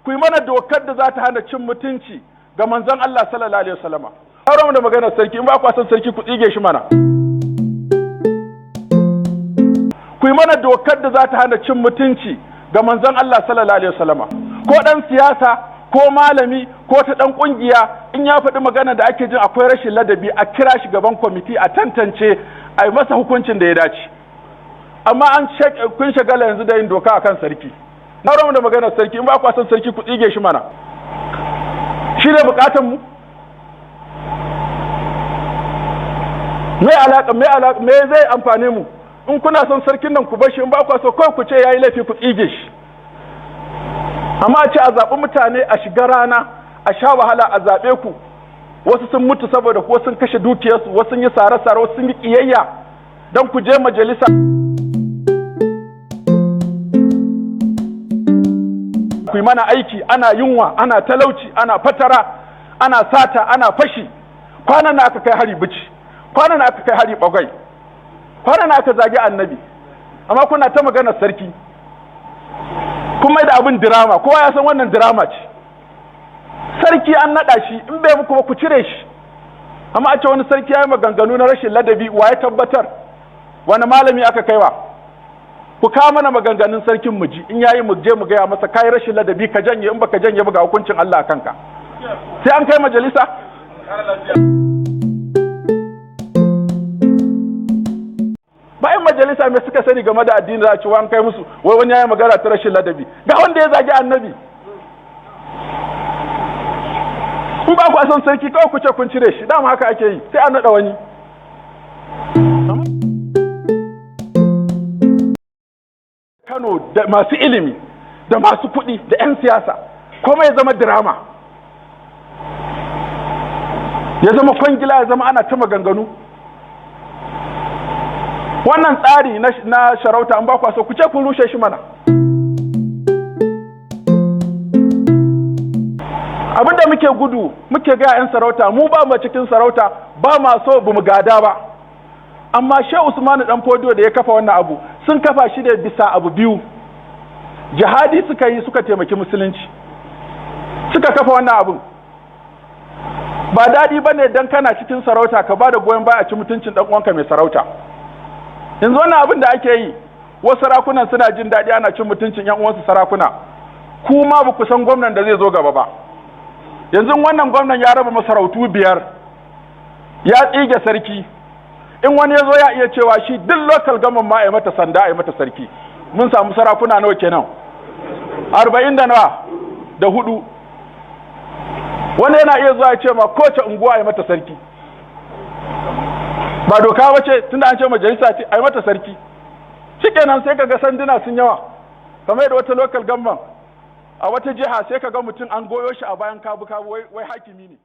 ku yi mana dokar da za ta hana cin mutunci ga manzon Allah sallallahu alaihi wasallama. Har da maganar sarki, in ba ku san sarki ku tsige shi mana. Ku yi mana dokar da za ta hana cin mutunci ga manzon Allah sallallahu alaihi wasallama. Ko dan siyasa ko malami ko ta dan kungiya in ya faɗi magana da ake jin akwai rashin ladabi a kira shi gaban kwamiti a tantance a yi masa hukuncin da ya dace. Amma an kun shagala yanzu da yin doka akan sarki. Na da maganar sarki, in ba ku san sarki ku tsige shi mana. Shi ne bukatan mu? Me zai amfane mu? In kuna son sarkin nan ku bar shi, in ba ku so kawai ku ce yayi laifi ku tsige shi. Amma a ce a zaɓi mutane a shiga rana a sha wahala a zaɓe ku, wasu sun mutu saboda ku, wasu sun kashe dukiyarsu, wasu sun yi sare-sare, wasu sun yi ƙiyayya don ku je majalisa. Ku yi mana aiki, ana yunwa, ana talauci, ana fatara, ana sata, ana fashi. Kwanan na aka kai hari bici, kwanan na aka kai hari bagwai, kwanan na aka zagi annabi, amma kuna ta maganar sarki. Kuma da abin dirama, kowa ya san wannan dirama ce. Sarki an naɗa shi, in bai muku ba ku cire shi. Amma a ce wani sarki ya yi maganganu na rashin ladabi, wa ya tabbatar? Wani malami aka kaiwa? Ku kawo mana maganganun sarkin mu ji, in yayi mu je mu gaya masa kai rashin ladabi ka janye, in baka janye ba ga hukuncin Allah a kanka. Sai an kai majalisa? Bayan majalisa me suka sani game da addini za cewa an kai musu, wai wani yayi magana ta rashin ladabi. Ga wanda ya zagi annabi. In ba ku san sarki kawai ku ce kun cire shi, dama haka ake yi, sai an naɗa wani. Kano da masu ilimi da masu kuɗi da 'yan siyasa kuma ya zama dirama, ya zama kwangila, ya zama ana ta maganganu. Wannan tsari na sharauta an ba ku so ku ce kun rushe shi mana. Abinda muke gudu muke ga 'yan sarauta, mu ba mu cikin sarauta, ba ma so bu mu gada ba. Amma Shehu Usmanu dan Fodiyo da ya kafa wannan abu sun kafa shi da bisa abu biyu. Jihadi suka yi, suka taimaki musulunci, suka kafa wannan abun. Ba daɗi ba ne don kana cikin sarauta ka ba da goyon baya a ci mutuncin ɗan uwanka mai sarauta. Yanzu wannan abin da ake yi, wasu sarakunan suna jin daɗi ana cin mutuncin ƴan uwansu sarakuna, kuma ba ku san gwamnan da zai zo gaba ba. Yanzu wannan gwamnan ya raba masarautu 5, ya tsige sarki. In wani ya zo ya iya cewa shi duk local government ma a yi mata sanda, a yi mata sarki. Mun samu sarakuna nawa kenan? 44. Wani yana iya zuwa ya ce ma kowace unguwa a yi mata sarki. Ba doka ba ce, tunda an ce majalisa ce a yi mata sarki. Shikenan sai kaga sanduna sun yawa. Kamar yadda wata local government a wata jiha sai kaga mutum an goyo shi a bayan kabu-kabu wai hakimi ne.